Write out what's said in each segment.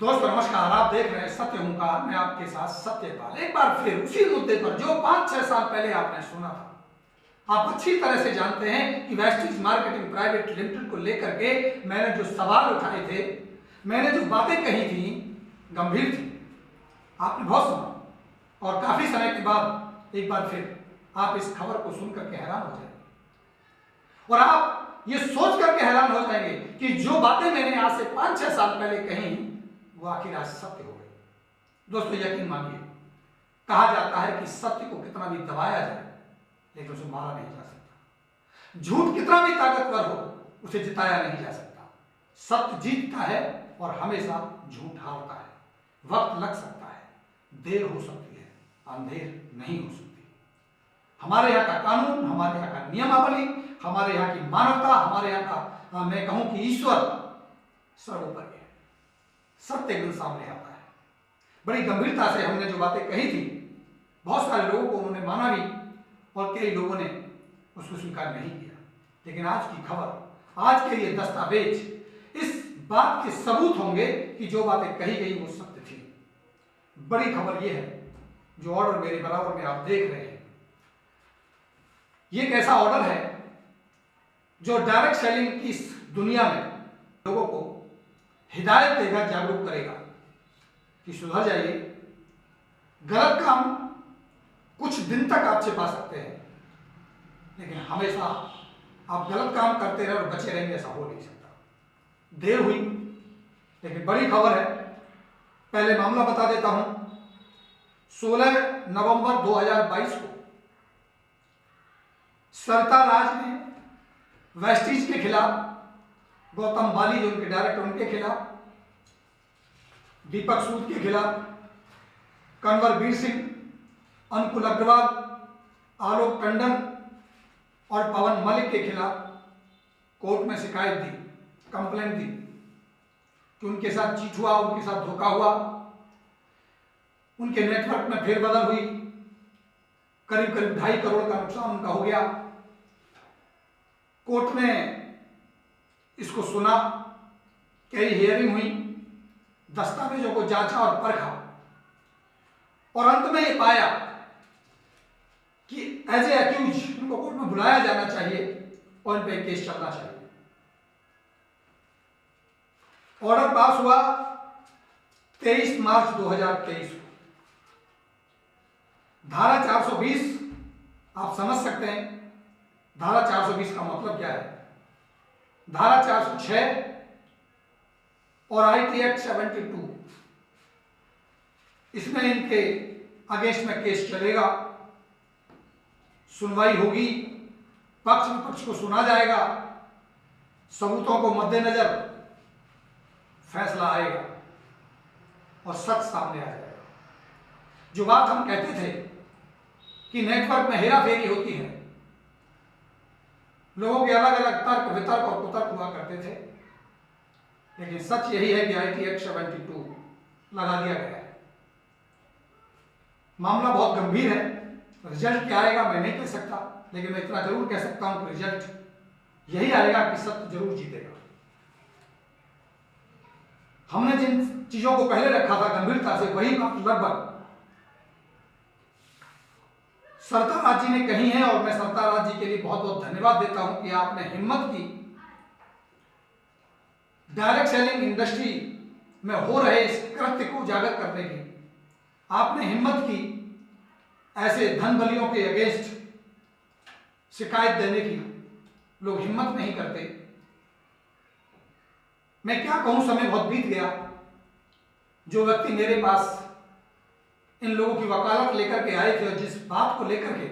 दोस्तों नमस्कार, आप देख रहे हैं सत्य हुंकार। मैं आपके साथ सत्यपाल। एक बार फिर उसी मुद्दे पर जो 5-6 साल पहले आपने सुना था। आप अच्छी तरह से जानते हैं कि वेस्टीज मार्केटिंग प्राइवेट लिमिटेड को लेकर के मैंने जो सवाल उठाए थे, मैंने जो बातें कही थी, गंभीर थी। आपने बहुत सुना और काफी समय के बाद एक बार फिर आप इस खबर को सुनकर के हैरान हो जाएंगे और आप ये सोच करके हैरान हो जाएंगे कि जो बातें मैंने आज से 5-6 साल पहले कही वो आखिर आज सत्य हो गई। दोस्तों यकीन मानिए, कहा जाता है कि सत्य को कितना भी दबाया जाए लेकिन उसे मारा नहीं जा सकता। झूठ कितना भी ताकतवर हो उसे जिताया नहीं जा सकता। सत्य जीतता है और हमेशा झूठ हारता है। वक्त लग सकता है, देर हो सकती है, अंधेर नहीं हो सकती। हमारे यहाँ का कानून, हमारे यहाँ का नियमावली, हमारे यहाँ की मानवता, हमारे यहाँ का मैं कहूं कि ईश्वर सर्वोपरि है। सत्य एकदम सामने आता है। बड़ी गंभीरता से हमने जो बातें कही थी, बहुत सारे लोगों को उन्होंने माना भी और कई लोगों ने उसको स्वीकार नहीं किया। लेकिन आज की खबर, आज के ये दस्तावेज इस बात के सबूत होंगे कि जो बातें कही गई वो सत्य थी। बड़ी खबर ये है जो ऑर्डर मेरे बराबर में आप देख रहे हैं। ये एक ऐसा ऑर्डर है जो डायरेक्ट सेलिंग की इस दुनिया में लोगों को हिदायत देगा, जागरूक करेगा कि सुधर जाइए। गलत काम कुछ दिन तक आप छिपा सकते हैं, लेकिन हमेशा आप गलत काम करते रहे और बचे रहेंगे, ऐसा हो नहीं सकता। देर हुई लेकिन बड़ी खबर है। पहले मामला बता देता हूं। 16 नवंबर 2022 को सरिता राज ने वेस्टीज के खिलाफ, गौतम बाली जो उनके डायरेक्टर, उनके खिलाफ, दीपक सूद के खिलाफ, कन्वरवीर सिंह, अनुकूल अग्रवाल, आलोक टंडन और पवन मलिक के खिलाफ कोर्ट में शिकायत दी, कंप्लेंट दी कि उनके साथ चीट हुआ, उनके साथ धोखा हुआ, उनके नेटवर्क में फेरबदल हुई, करीब करीब 2.5 करोड़ का नुकसान उनका हो गया। कोर्ट ने इसको सुना, कई हियरिंग हुई, दस्तावेजों को जांचा और परखा और अंत में ये पाया कि एज ए अक्यूज उनको कोर्ट में बुलाया जाना चाहिए और इन पर केस चलना चाहिए। ऑर्डर पास हुआ 23 मार्च 2023 को। धारा 420 आप समझ सकते हैं। धारा 420 का मतलब क्या है? धारा 406 और आईटी एक्ट 72, इसमें इनके अगेंस्ट में केस चलेगा, सुनवाई होगी, पक्ष विपक्ष को सुना जाएगा, सबूतों को मद्देनजर फैसला आएगा और सच सामने आ जाएगा। जो बात हम कहते थे कि नेटवर्क में हेराफेरी होती है, लोगों के अलग अलग तर्क वितर्क और कुतर्क हुआ करते थे, लेकिन सच यही है कि आईटी एक्ट 72 लगा दिया गया है। मामला बहुत गंभीर है। रिजल्ट क्या आएगा मैं नहीं कह सकता, लेकिन मैं इतना जरूर कह सकता हूं कि रिजल्ट यही आएगा कि सत्य जरूर जीतेगा। हमने जिन चीजों को पहले रखा था गंभीरता से, वही बात लगभग सरिता राज जी ने कही है और मैं सरिता राज जी के लिए बहुत बहुत धन्यवाद देता हूं कि आपने हिम्मत की डायरेक्ट सेलिंग इंडस्ट्री में हो रहे इस कृत्य को उजागर करने की। आपने हिम्मत की ऐसे धन बलियों के अगेंस्ट शिकायत देने की। लोग हिम्मत नहीं करते। मैं क्या कहूं, समय बहुत बीत गया। जो व्यक्ति मेरे पास इन लोगों की वकालत लेकर के आए थे और जिस बात को लेकर के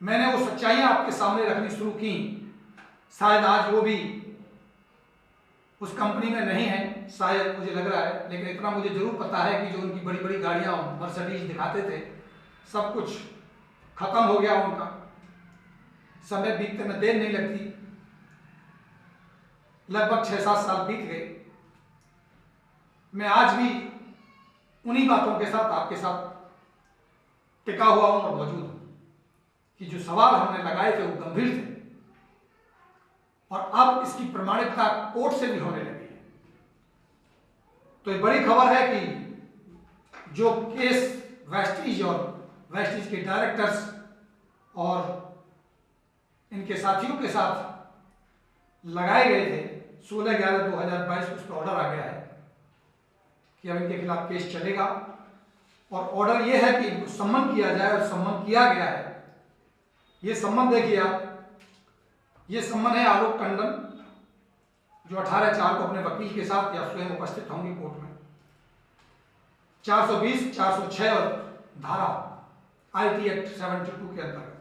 मैंने वो सच्चाइयां आपके सामने रखनी शुरू की, शायद आज वो भी उस कंपनी में नहीं है, शायद मुझे लग रहा है, लेकिन इतना मुझे जरूर पता है कि जो उनकी बड़ी बड़ी गाड़ियां मर्सिडीज दिखाते थे, सब कुछ खत्म हो गया उनका। समय बीतने में देर नहीं लगती। लगभग 6-7 साल बीत गए। मैं आज भी उन्हीं बातों के साथ आपके साथ टिका हुआ हूं और मौजूद हूं कि जो सवाल हमने लगाए थे वो गंभीर थे और अब इसकी प्रमाणिकता कोर्ट से भी होने लगी है। तो ये बड़ी खबर है कि जो केस वेस्टीज और वेस्टीज के डायरेक्टर्स और इनके साथियों के साथ लगाए गए थे 16/11/2022 उस पर ऑर्डर आ गया है कि अब इनके खिलाफ केस चलेगा। और ऑर्डर ये है कि इनको सम्मन किया जाए और सम्मन किया गया है। ये सम्मन देखिए आप, ये सम्मन है आलोक टंडन, जो 18/4 को अपने वकील के साथ या स्वयं उपस्थित होंगे कोर्ट में। 420, 406 और धारा IT एक्ट 72 के अंतर्गत।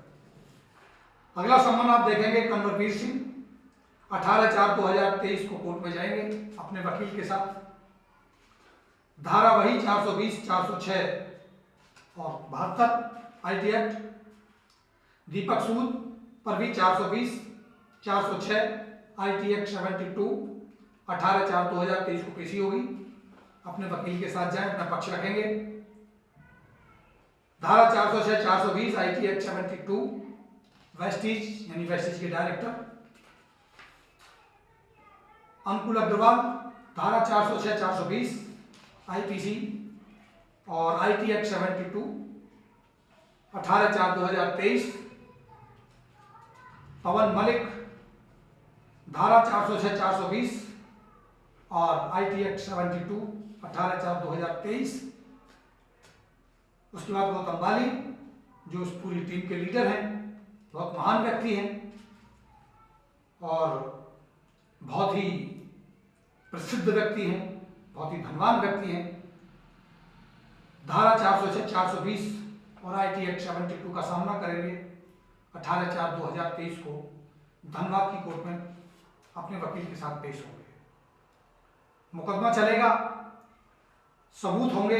अगला सम्मन आप देखेंगे कंवरवीर सिंह, 18/4/2023 को कोर्ट में जाएंगे अपने वकील के साथ। धारा वही 420, 406 और 72 IT एक्ट। दीपक सूद पर भी 420, 406 IT एक्ट 72 18/4/2023 को पेशी होगी। अपने वकील के साथ जाएं, अपना पक्ष रखेंगे। धारा 406, 420 IT एक्ट 72 वेस्टीज यानी वेस्टीज के डायरेक्टर। अंकुल अग्रवाल, धारा 406, 420 IPC और IT एक्ट 72 18/4/2023। पवन मलिक, धारा 406, 420 और IT एक्ट 72 18/4/2023। उसके बाद गौतम बाली, जो उस पूरी टीम के लीडर हैं, बहुत महान व्यक्ति हैं और बहुत ही प्रसिद्ध व्यक्ति हैं, बहुत ही धनवान व्यक्ति हैं। धारा 406, 420 और IT एक्ट 72 का सामना करेंगे। 18/4/2023 को धनबाद की कोर्ट में अपने वकील के साथ पेश होंगे। मुकदमा चलेगा, सबूत होंगे,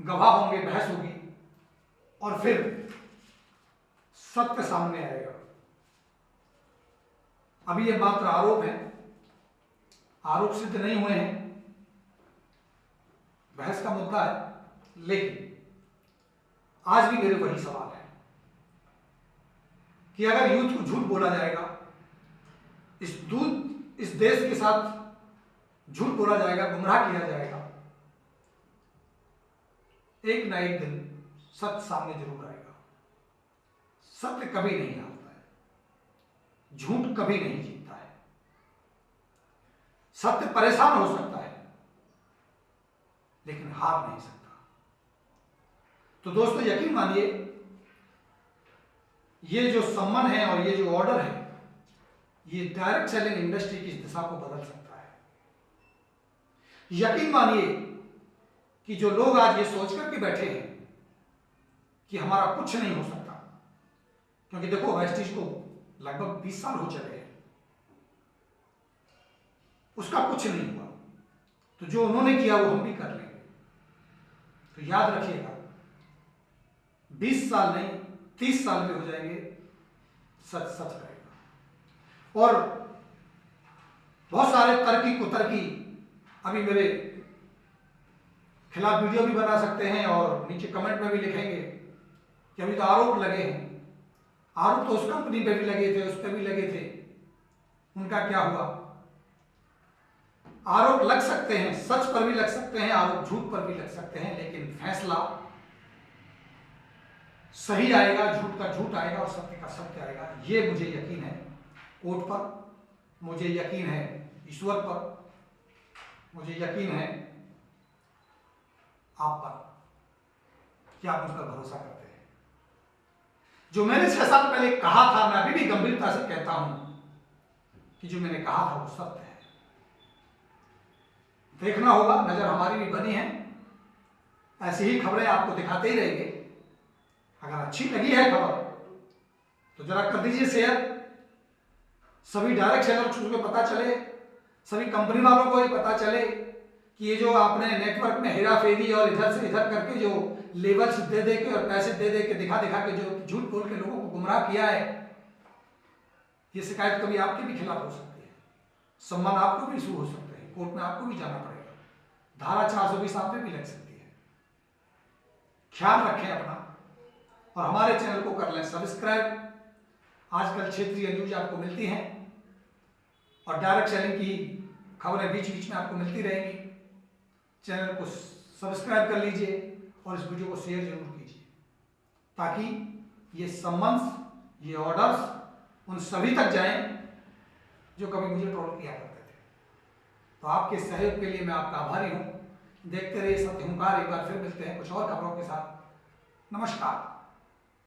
गवाह होंगे, बहस होगी और फिर सत्य सामने आएगा। अभी ये मात्र आरोप है, आरोप सिद्ध नहीं हुए हैं, बहस का मुद्दा है। लेकिन आज भी मेरे वही सवाल है कि अगर यूथ को झूठ बोला जाएगा, इस देश के साथ झूठ बोला जाएगा, गुमराह किया जाएगा, एक ना एक दिन सत्य सामने जरूर आएगा। सत्य कभी नहीं हारता है, झूठ कभी नहीं जीतता है। सत्य परेशान हो सकता है लेकिन हार नहीं सकता। तो दोस्तों यकीन मानिए, ये जो सम्मन है और ये जो ऑर्डर है, ये डायरेक्ट सेलिंग इंडस्ट्री की इस दिशा को बदल सकता है। यकीन मानिए कि जो लोग आज ये सोच करके बैठे हैं कि हमारा कुछ नहीं हो सकता, क्योंकि देखो वेस्टीज को लगभग 20 साल हो चले हैं, उसका कुछ नहीं हुआ, तो जो उन्होंने किया वो हम भी कर लेंगे। तो याद रखिएगा, 20 साल नहीं 30 साल में हो जाएंगे, सच सच रहेगा। और बहुत सारे तर्की कुतर्की अभी मेरे खिलाफ वीडियो भी बना सकते हैं और नीचे कमेंट में भी लिखेंगे कि अभी तो आरोप लगे हैं। आरोप तो उस कंपनी पे भी लगे थे, उस पे भी लगे थे, उनका क्या हुआ? आरोप लग सकते हैं, सच पर भी लग सकते हैं, आरोप झूठ पर भी लग सकते हैं, लेकिन फैसला सही आएगा, झूठ का झूठ आएगा और सत्य का सत्य आएगा। ये मुझे यकीन है कोर्ट पर, मुझे यकीन है ईश्वर पर, मुझे यकीन है आप पर कि आप मुझ पर भरोसा करते हैं। जो मैंने 6 साल पहले कहा था, मैं अभी भी गंभीरता से कहता हूं कि जो मैंने कहा था वो सत्य है। देखना होगा, नजर हमारी भी बनी है, ऐसी ही खबरें आपको दिखाते ही रहेंगे। अगर अच्छी लगी है खबर तो जरा कर दीजिए शेयर, सभी डायरेक्ट सेलर्स को पता चले, सभी कंपनी वालों को ये पता चले कि ये जो आपने नेटवर्क में हेरा फेरी और इधर से इधर करके जो लेवल्स दे दे के और पैसे दे दे के दिखा के जो झूठ बोल के लोगों को गुमराह किया है, ये शिकायत कभी आपके भी खिलाफ हो सकती है, सम्मान आपको भी इशू हो सकते हैं, कोर्ट में आपको भी जाना पड़ेगा, धारा 420 आप पे भी लग सकती है। ख्याल रखें अपना और हमारे चैनल को कर लें सब्सक्राइब। आजकल क्षेत्रीय न्यूज आपको मिलती हैं और डायरेक्ट सेलिंग की खबरें बीच बीच में आपको मिलती रहेंगी। चैनल को सब्सक्राइब कर लीजिए और इस वीडियो को शेयर जरूर कीजिए, ताकि ये सम्मन्स, ये ऑर्डर्स उन सभी तक जाएं जो कभी मुझे ट्रोल किया करते थे। तो आपके सहयोग के लिए मैं आपका आभारी हूँ। देखते रहिए सत्य हुंकार। एक बार फिर मिलते हैं कुछ और खबरों के साथ। नमस्कार।